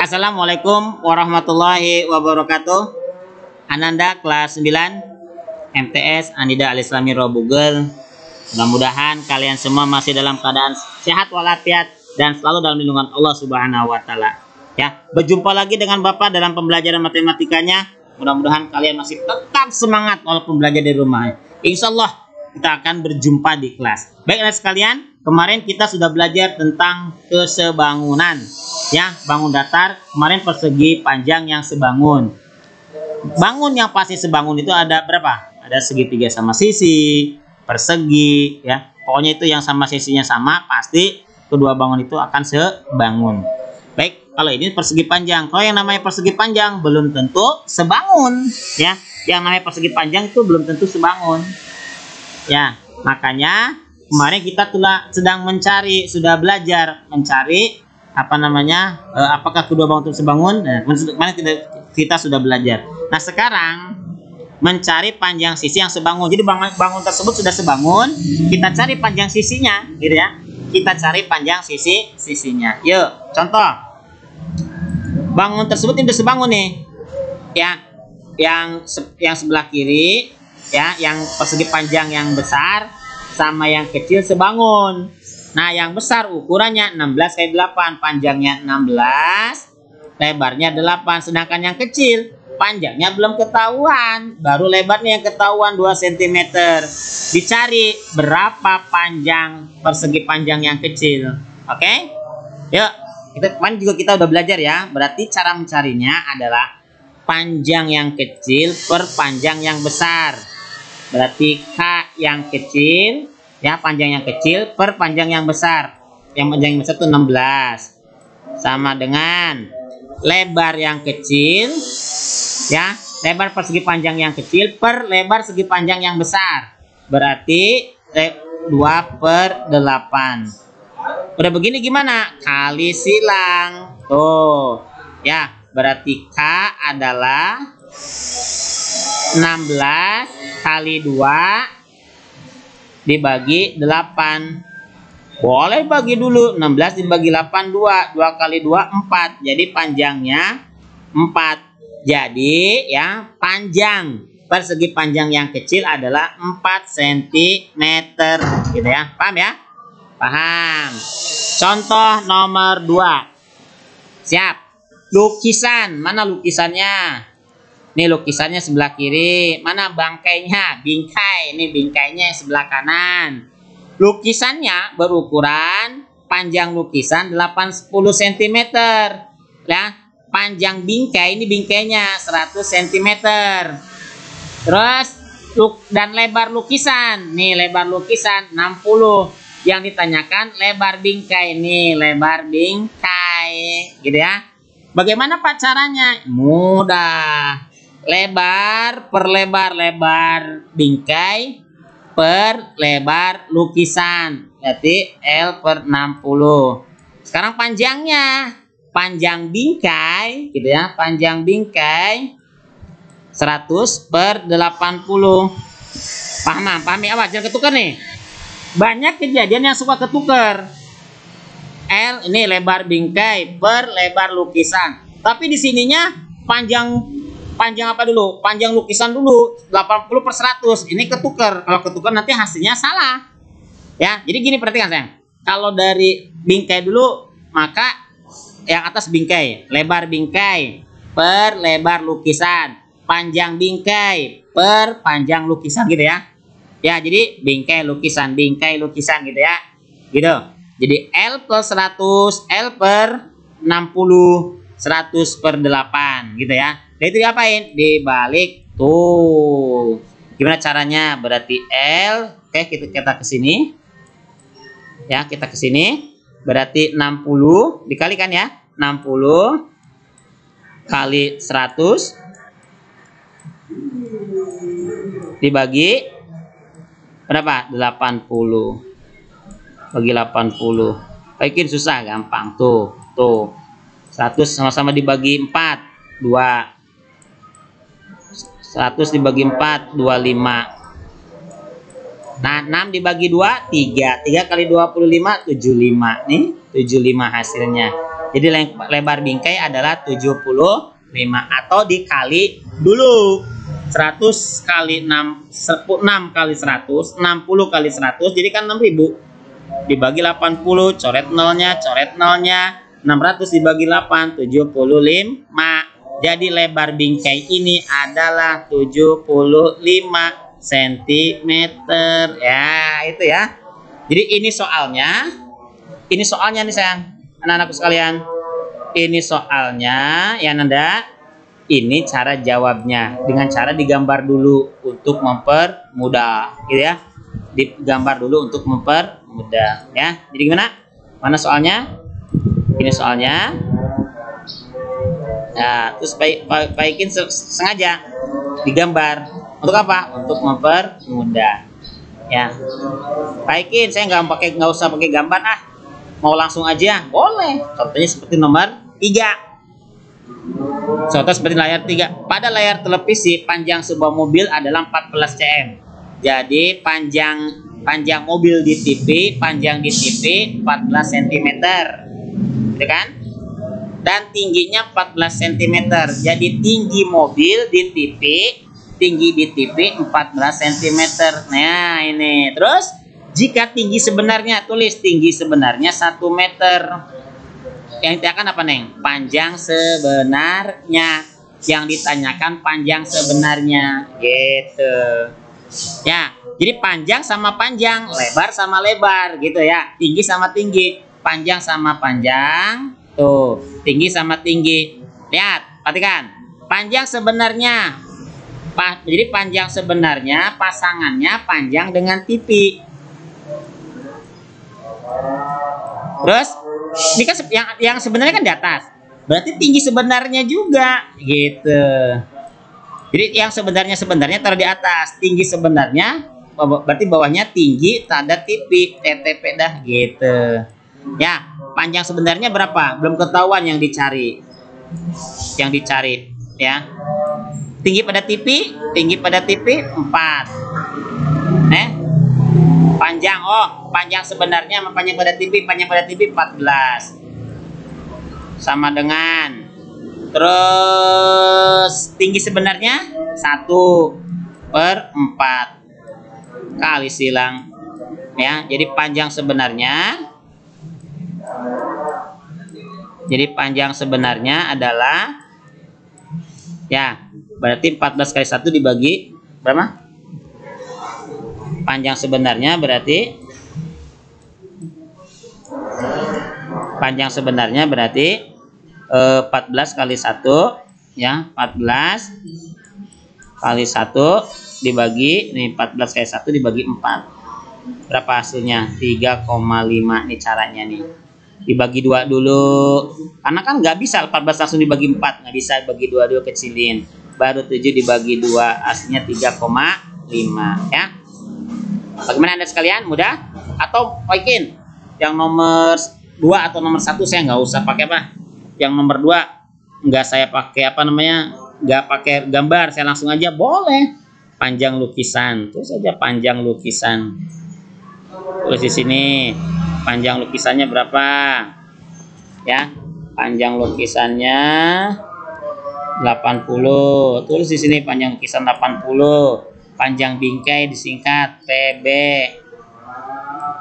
Assalamualaikum warahmatullahi wabarakatuh. Ananda kelas 9 MTS Anida Al-Islami Robugel. Mudah-mudahan kalian semua masih dalam keadaan sehat walafiat dan selalu dalam lindungan Allah Subhanahu wa taala. Ya, berjumpa lagi dengan Bapak dalam pembelajaran matematikanya. Mudah-mudahan kalian masih tetap semangat walaupun belajar di rumah. Insya Allah kita akan berjumpa di kelas. Baik anak sekalian, kemarin kita sudah belajar tentang kesebangunan. Ya, bangun datar, kemarin persegi panjang yang sebangun. Bangun yang pasti sebangun itu ada berapa? Ada segitiga sama sisi, persegi, ya. Pokoknya itu yang sama sisinya sama, pasti kedua bangun itu akan sebangun. Baik, kalau ini persegi panjang. Kalau yang namanya persegi panjang belum tentu sebangun, ya. Yang namanya persegi panjang itu belum tentu sebangun. Ya, makanya kemarin kita sedang mencari, sudah belajar mencari apa namanya, apakah kedua bangun itu sebangun. Nah, kemarin kita sudah belajar. Nah, sekarang mencari panjang sisi yang sebangun. Jadi bangun tersebut sudah sebangun, kita cari panjang sisinya, gitu ya. Kita cari panjang sisinya. Yuk, contoh. Bangun tersebut ini sudah sebangun nih. Ya, yang sebelah kiri, ya, yang persegi panjang yang besar sama yang kecil sebangun. Nah, yang besar ukurannya 16 kali 8, panjangnya 16, lebarnya 8. Sedangkan yang kecil panjangnya belum ketahuan, baru lebarnya yang ketahuan 2 cm. Dicari berapa panjang persegi panjang yang kecil. Oke? Yuk, kemarin juga kita udah belajar ya. Berarti cara mencarinya adalah panjang yang kecil per panjang yang besar. Berarti K yang kecil, ya, panjang yang kecil per panjang yang besar. Yang panjang yang besar itu 16. Sama dengan lebar yang kecil, ya, lebar persegi panjang yang kecil per lebar segi panjang yang besar. Berarti 2/8. Udah begini gimana? Kali silang. Tuh, ya, berarti K adalah 16 kali 2 dibagi 8. Boleh bagi dulu. 16 dibagi 8, 2. 2 kali 2, 4. Jadi panjangnya 4. Jadi ya, panjang persegi panjang yang kecil adalah 4 cm. Gitu ya. Paham ya? Paham. Contoh nomor 2. Siap. Lukisan. Mana lukisannya? Ini lukisannya sebelah kiri. Mana bangkainya? Bingkai. Ini bingkainya sebelah kanan. Lukisannya berukuran panjang lukisan 80 cm. Ya, panjang bingkai ini bingkainya 100 cm. Terus dan lebar lukisan. Nih lebar lukisan 60. Yang ditanyakan lebar bingkai. Nih lebar bingkai. Gitu ya. Bagaimana Pak caranya? Mudah. Lebar per lebar bingkai per lebar lukisan. Berarti L/60. Sekarang panjangnya. Panjang bingkai, gitu ya. Panjang bingkai 100/80. Paham ya, Pak? Jangan ketukar nih. Banyak kejadian yang suka ketukar. L ini lebar bingkai per lebar lukisan. Tapi di sininya panjang apa dulu? Panjang lukisan dulu 80/100. Ini ketukar. Kalau ketukar nanti hasilnya salah. Ya, jadi gini, perhatikan sayang. Kalau dari bingkai dulu, maka yang atas bingkai, lebar bingkai per lebar lukisan, panjang bingkai per panjang lukisan, gitu ya. Ya, jadi bingkai lukisan gitu ya. Gitu. Jadi L/100, L/60, 100/8, gitu ya. Nah, itu diapain? Dibalik tuh. Gimana caranya? Berarti L, oke, kita ke sini. Ya, kita ke sini. Berarti 60 dikalikan ya. 60 kali 100 dibagi berapa? 80. Bagi 80. Bikin susah, gampang tuh. 100 sama-sama dibagi 4, 2. 100 dibagi 4, 25. Nah, 6 dibagi 2, 3. 3 kali 25, 75. Nih, 75 hasilnya. Jadi lebar bingkai adalah 75 atau dikali dulu 100 kali 6 kali 100, 60 kali 100 jadi kan 6.000 dibagi 80, coret nolnya, 600 dibagi 8, 75. Jadi lebar bingkai ini adalah 75 cm. Ya, itu ya. Jadi ini soalnya nih sayang, anak-anakku sekalian. Ini soalnya ya Nanda. Ini cara jawabnya dengan cara digambar dulu untuk mempermudah, gitu ya. Digambar dulu untuk mempermudah, ya. Jadi gimana? Mana soalnya? Ini soalnya. Nah, terus baikin sengaja digambar. Untuk apa? Untuk mempermudah. Ya. Baikin, saya nggak usah pakai gambar ah. Mau langsung aja, boleh. Contohnya seperti nomor 3. Contoh seperti layar 3. Pada layar televisi, panjang sebuah mobil adalah 14 cm. Jadi panjang mobil di TV, panjang di TV 14 cm. Gitu kan? Dan tingginya 14 cm. Jadi tinggi mobil di TV, tinggi di TV 14 cm. Nah, ini. Terus jika tinggi sebenarnya, tulis tinggi sebenarnya 1 meter. Yang ditanyakan apa, Neng? Panjang sebenarnya. Yang ditanyakan panjang sebenarnya, gitu. Ya, jadi panjang sama panjang, lebar sama lebar, gitu ya. Tinggi sama tinggi, panjang sama panjang, tuh, tinggi sama tinggi. Lihat, perhatikan. Panjang sebenarnya. Jadi panjang sebenarnya pasangannya panjang dengan TV. Terus ini kan yang sebenarnya kan di atas, berarti tinggi sebenarnya juga, gitu. Jadi yang sebenarnya taruh di atas, tinggi sebenarnya berarti bawahnya tinggi tanda TV, TTP dah, gitu. Ya, panjang sebenarnya berapa? Belum ketahuan yang dicari. Yang dicari, ya. Tinggi pada TV 4. Panjang sebenarnya sama panjang pada TV 14. Sama dengan, terus tinggi sebenarnya 1/4 kali silang, ya. Jadi panjang sebenarnya adalah, ya, berarti 14 kali 1 dibagi berapa? Panjang sebenarnya berarti 14 kali 1, ya, 14 kali 1 dibagi, nih 14 kali 1 dibagi 4. Berapa hasilnya? 3,5. Nih caranya nih. Dibagi 2 dulu. Karena kan nggak bisa 14 langsung dibagi 4, nggak bisa, bagi 2 dulu, kecilin. Baru 7 dibagi 2, hasilnya 3,5, ya. Bagaimana Anda sekalian? Mudah? Atau bikin yang nomor 2 atau nomor 1 saya nggak usah pakai apa? Yang nomor 2 nggak saya pakai apa namanya? Nggak pakai gambar, saya langsung aja, boleh. Panjang lukisan, terus saja panjang lukisan. Tulis di sini panjang lukisannya berapa? Ya, panjang lukisannya 80. Tulis di sini panjang lukisan 80. Panjang bingkai disingkat PB.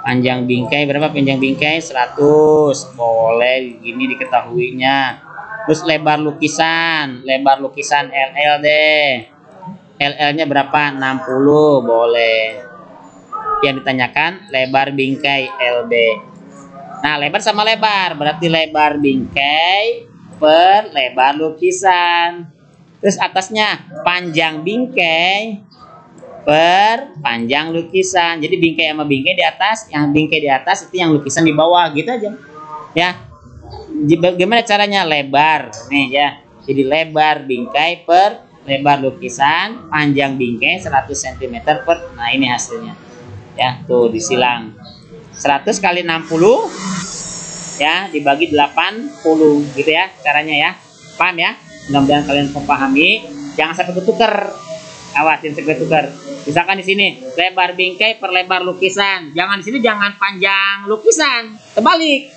Panjang bingkai berapa? Panjang bingkai 100. Boleh gini diketahuinya. Terus lebar lukisan LL deh. LL-nya berapa? 60. Boleh. Yang ditanyakan lebar bingkai LB. Nah, lebar sama lebar berarti lebar bingkai per lebar lukisan. Terus atasnya panjang bingkai per panjang lukisan. Jadi bingkai sama bingkai di atas, yang bingkai di atas itu yang lukisan di bawah, gitu aja. Ya. Bagaimana caranya? Lebar. Nih ya. Jadi lebar bingkai per lebar lukisan, panjang bingkai 100 cm per. Nah, ini hasilnya. Ya, tuh disilang. 100 kali 60 ya dibagi 80, gitu ya caranya ya. Paham ya? Mudah-mudahan kalian memahami. Jangan sampai ketuker. Awasin sampai tukar. Misalkan di sini lebar bingkai per lebar lukisan. Jangan di sini, jangan panjang lukisan. Terbalik.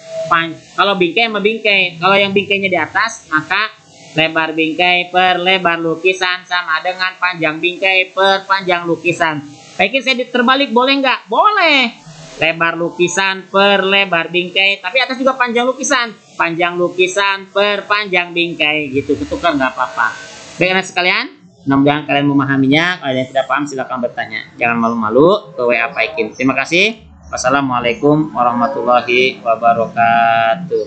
Kalau bingkai sama bingkai, kalau yang bingkainya di atas, maka lebar bingkai per lebar lukisan sama dengan panjang bingkai per panjang lukisan. Baiknya saya terbalik boleh nggak? Boleh. Lebar lukisan per lebar bingkai, tapi atas juga panjang lukisan. Panjang lukisan per panjang bingkai, gitu. Ketukar nggak apa-apa. Baik anak sekalian, mudah-mudahan kalian memahaminya. Kalau yang tidak paham silakan bertanya. Jangan malu-malu ke WA Paikin. Terima kasih. Wassalamualaikum warahmatullahi wabarakatuh.